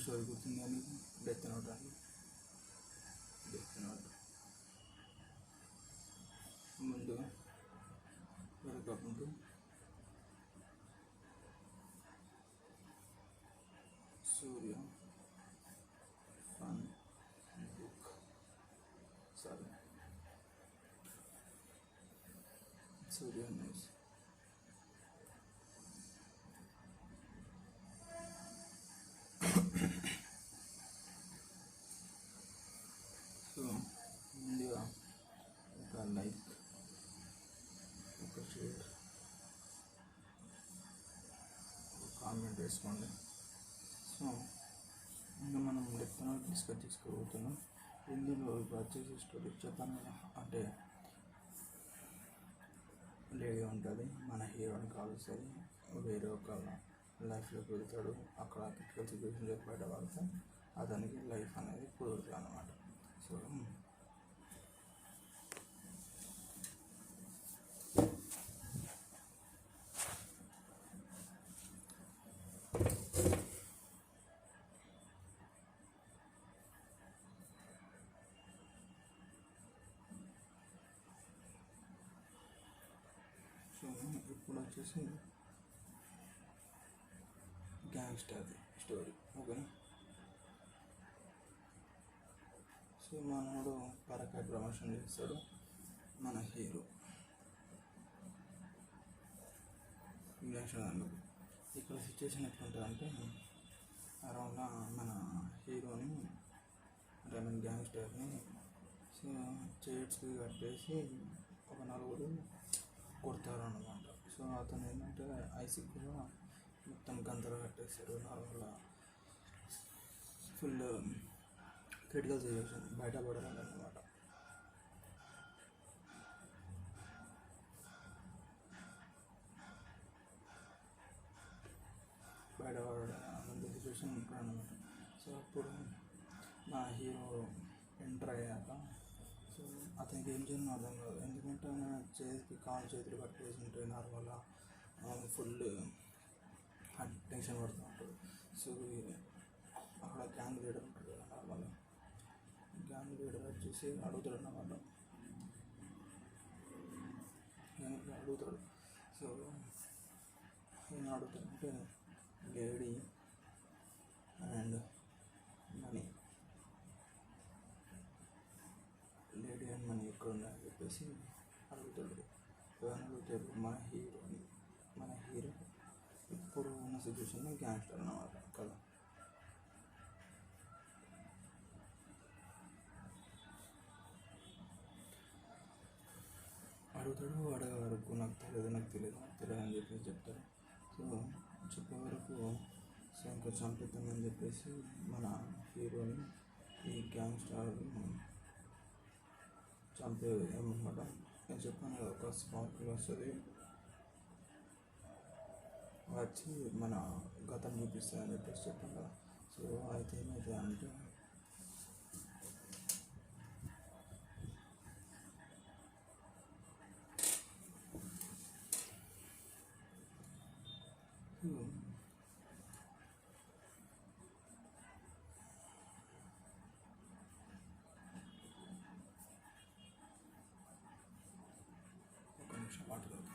Story గుర్తుంది కానీ death note అని. డెత్ నోట్ ముందుగా welcome to Surya fun book. Sorry, Surya news. So ముందుగా ఒక లైక్, ఒక షేర్, ఒక కామెంట్ వేసుకోండి. సో ఇంకా మనం డెత్ నోట్ డిస్కస్ చేసుకోబోతున్నాం. ఇందులో వచ్చేసి స్టోరీ చెప్పాను కదా, అంటే లేడీ ఉంటుంది, మన హీరోని కాలుస్తుంది, వేరే ఒక లైఫ్లోకి వెళ్తాడు. అక్కడ క్రిటికల్ సిచ్యువేషన్ బయట పడితే అతనికి లైఫ్ అనేది కుదురుతుంది అన్నమాట. సో ఇప్పుడు వచ్చేసి గ్యాంగ్స్టర్ స్టోరీ, ఓకేనా. సో మనోడు పరకాయ ప్రమోషన్ చేస్తాడు, మన హీరో గ్యాంగ్స్టర్ అందుకు. ఇక్కడ సిచ్యువేషన్ ఎట్లుంటుందంటే, అరౌండ్ మన హీరోని అంటే మన గ్యాంగ్స్టర్ని సో చైర్స్కి కట్టేసి ఒక నలుగురు కొడతారు అన్నమాట. సో అతను ఏంటంటే ఐసీకి కూడా మొత్తం గంతలు కట్టేస్తారు. నార్మల్గా ఫుల్ క్రిటికల్ సిచ్యువేషన్ బయటపడాలి అన్నమాట. బయటపడాలంత సిచ్యువేషన్ ఉంటుంది అన్నమాట. సో అప్పుడు మా హీరో ఎంటర్ అయ్యాక సో అతనికి ఏం చేయాలని అర్థం కాదు. ఎందుకంటే ఆయన చేతికి చేతులు కట్టేసి ఉంటాయి. నార్మల్గా ఫుల్ టెన్షన్ పడుతూ ఉంటాడు. సో అక్కడ గ్యాంగ్ లీడర్ ఉంటాడు కదా, నార్మల్గా గ్యాంగ్ లీడర్ వచ్చేసి అడుగుతాడు అన్నమాట. అడుగుతాడు. సో ఏం అడుగుతాడంటే lady and money, lady and money ఎక్కడ ఉన్నాయని చెప్పేసి అడుగుతాడు. ఎవరైనా అడుగుతాడు మన హీరోని. మన హీరో ఇప్పుడు ఉన్న సిచ్యువేషన్లో గ్యాంగ్స్టర్ అన్నమాట కదా. అడుగుతాడు. అడిగే వరకు నాకు తెలియదు అని చెప్పేసి చెప్తాడు. సో చెప్పే వరకు సో ఇంకా చంపుతామని చెప్పేసి మన హీరోని ఈ గ్యాంగ్స్టర్ చంపే ఏమన్నమాట. నేను చెప్పాను కదా, ఒక స్పార్కిల్ వస్తుంది, వచ్చి మన గతం చూపిస్తాయని చెప్పేసి చెప్పాను కదా. సో అయితే ఏమైతే అంటే ఒక నిమిషం మాట్లాడు.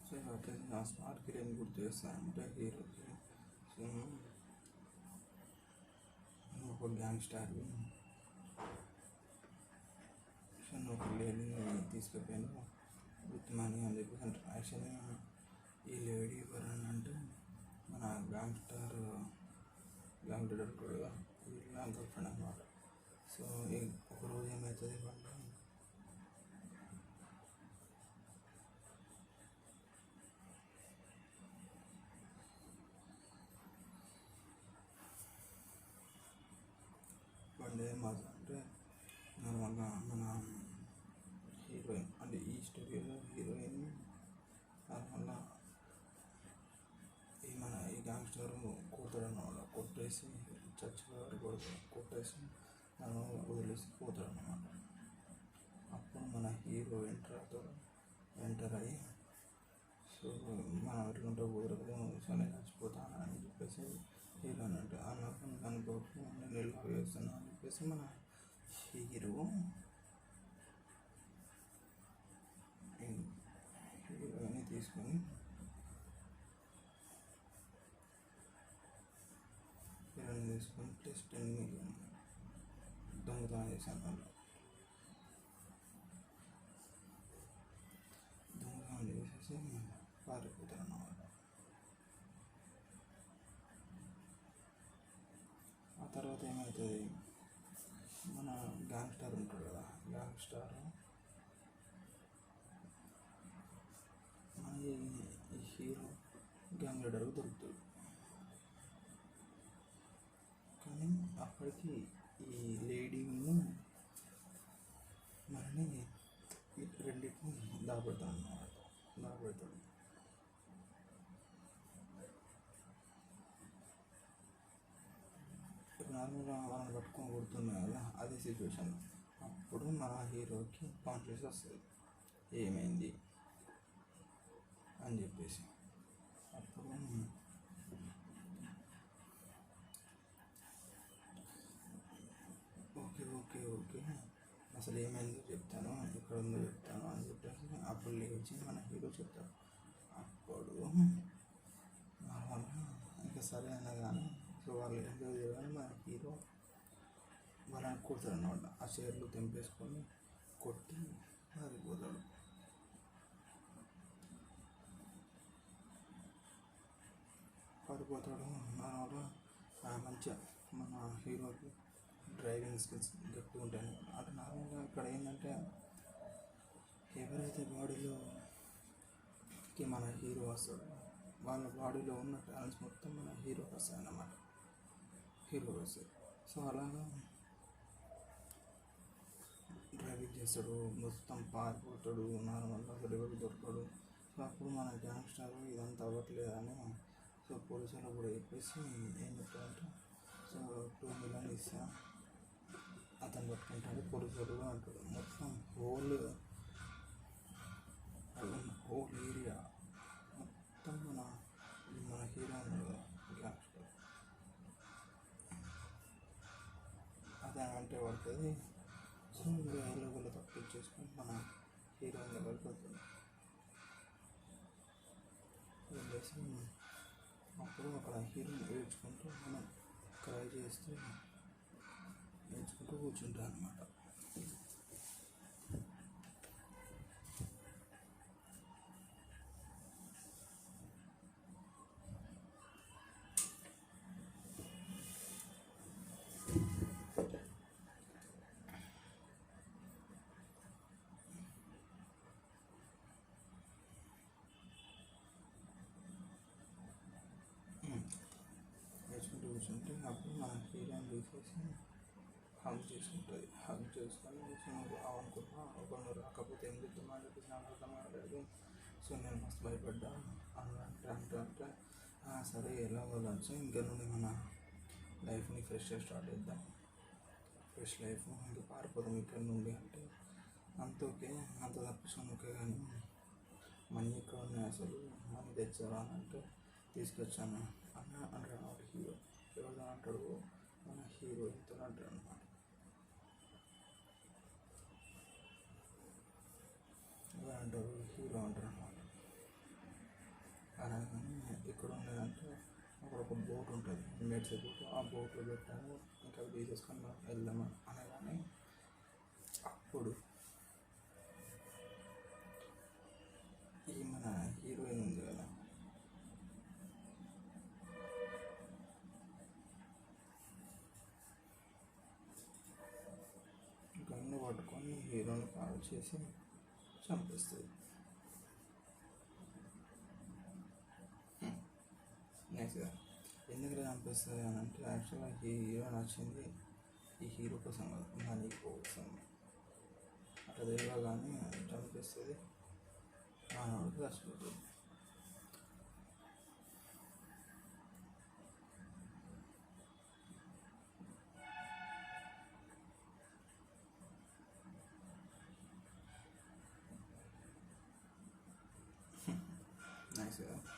సో అయితే నా స్పార్కిల్ ఏం గుర్తు చేస్తానంటే హీరోకి. సో ఒక గ్యాంగ్స్టర్ సో నువ్వు ఒక లేడీని తీసుకుపోయాను విత్ మనీ అని చెప్పేసి అంటారు. యాక్చువల్గా ఈ లేడీ ఎవరని అంటే మన గ్యాంగ్ లీడర్ కూడా వీళ్ళ గర్ల్ ఫ్రెండ్ అన్నమాట. సో ఒకరోజు ఏమవుతుంది వాళ్ళు అదే మజా అంటే నార్మల్గా మన హీరోయిన్ అంటే ఈ స్టోరీలో హీరోయిన్ నార్మల్గా ఈ గ్యాంగ్స్టర్ కూతురన్నమాట, కొట్టేసి చచ్చిపోయాడు కొట్టేసి నన్ను వదిలేసి పోతాడనమాట. అప్పుడు మన హీరో ఎంటర్ అయ్యి సో మనం ఎట్లుంటే కుదరదు, సో నేను చచ్చిపోతాను అని చెప్పేసి హీరోయిన్ అంటే అన్నప్పుడు అనుకోకు నేను ఇలా వేస్తాను అని చెప్పేసి మన హీరోని తీసుకొని ప్లస్ 10 మిలియన్ దొంగతనం చేశాను. వాళ్ళు దొంగతనం చేసేసి పారిపోతారు అన్నమాట. ఆ తర్వాత ఏమవుతుంది, మన గ్యాంగ్స్టర్ ఉంటాడు కదా, గ్యాంగ్స్టర్ మన ఈ హీరో గ్యాంగ్ లీడర్కి దొరుకుతాడు. కానీ అప్పటికి ఈ లేడీను మనని రెండింటిని దాపెడతాడు అన్నమాట. నార్మల్గా వాళ్ళని పట్టుకొని కొడుతున్నాయి కదా, అదే సిచ్యువేషన్. అప్పుడు మన హీరోకి కాన్ఫిడెన్స్ వస్తుంది ఏమైంది అని చెప్పేసి. అప్పుడు ఓకే అసలు ఏమైందో చెప్తాను, ఎక్కడ ఉందో చెప్తాను అని చెప్పేసి అప్పుడు లేచి మన హీరో చెప్తాడు. అప్పుడు నార్మల్గా ఇంకా సరే అయినా కానీ సో వాళ్ళు ఎంజాయ్ చేయాలని మన హీరో వాళ్ళని కొడతాడు అన్నమాట. ఆ చైర్లు తెంపేసుకొని కొట్టి పారిపోతాడు. నార్మల్గా మంచిగా మన హీరోకి డ్రైవింగ్ స్కిల్స్ గట్టిగా ఉంటాయి. అంటే నార్మల్గా ఇక్కడ ఏంటంటే ఎవరైతే బాడీలోకి మన హీరో వస్తాడో వాళ్ళ బాడీలో ఉన్న టాలెంట్స్ మొత్తం మన హీరోకి వస్తాయి అన్నమాట. సో అలాగా డ్రైవింగ్ చేస్తాడు, మొత్తం పారిపోతాడు, నార్మల్గా అసలు ఎవరు దొరకడు. సో అప్పుడు మన గ్యాంగ్స్టర్ ఇదంతా అవ్వట్లేదు అని సో పోలీసులు కూడా చెప్పేసి ఏం చెప్తారంటే సో 2 మిలియన్ ఇస్తా అతను పట్టుకుంటాడు. పోలీసులు కూడా అంటాడు మొత్తం హోల్ ఏరియా మొత్తం మన హీరో ఉన్నాడు గ్యాంగ్స్టర్ అదే అంటే పడుతుంది. సో ఎలాగోలా తప్పించేసుకొని మన హీరోయిన్ దగ్గరికి వస్తుంది. వెళ్ళేసి అప్పుడు అక్కడ హీరోయిన్ ఏడ్చుకుంటూ మనం క్రై చేస్తూ కూర్చుంటాం అన్నమాట. కూర్చుంటే అప్పుడు మన హీరోయిన్ తీసేసి హగ్ చేసుకుంటుంది. హగ్ చేసుకొని నువ్వు రావనుకున్నా ఒకరు రాకపోతే ఏం చెప్తామా అని చెప్పేసి నాకు అర్థమయ్యాడు. సో నేను మస్తు భయపడ్డా అంటే సరే ఎలా వెళ్ళచ్చు, ఇంకా నుండి మన లైఫ్ని ఫ్రెష్గా స్టార్ట్ చేద్దాం, ఫ్రెష్ లైఫ్ ఇంకా పారిపోదాం ఇక్కడ నుండి అంటే అంత ఓకే, అంత తప్పించాను ఓకే. కానీ మనీ ఎక్కడ ఉన్నాయి, అసలు మనీ తెచ్చావా అని అంటే తీసుకొచ్చాను అన్న అంటాడు హీరో. ఎవరు అంటాడు మన హీరో ఇంత అంటాడు అనమాట. ఎవరు అంటారు హీరో అంటారు అనమాట. అలాగని ఎక్కడ ఉండేదంటే అక్కడ ఒక బోట్ ఉంటుంది, మేడ్స్ బోట్. ఆ బోట్లో పెట్టాము ఇంకా తీసేసుకొని మనం వెళ్దాము అనగానే అప్పుడు ఈ మన హీరోయిన్ ఉంది కదా, గన్ను పట్టుకొని హీరోని కాల్ చేసి చంపేస్తుంది. నెక్స్ట్ ఎందుకు చంపేస్తుంది అని అంటే యాక్చువల్గా హీరో నచ్చింది ఈ హీరో కోసం కాదు, మనీ కోసం. అట్లా తెలియగానే చంపేస్తుంది, మానవుడికి చచ్చిపోతుంది. నైస్ కదా.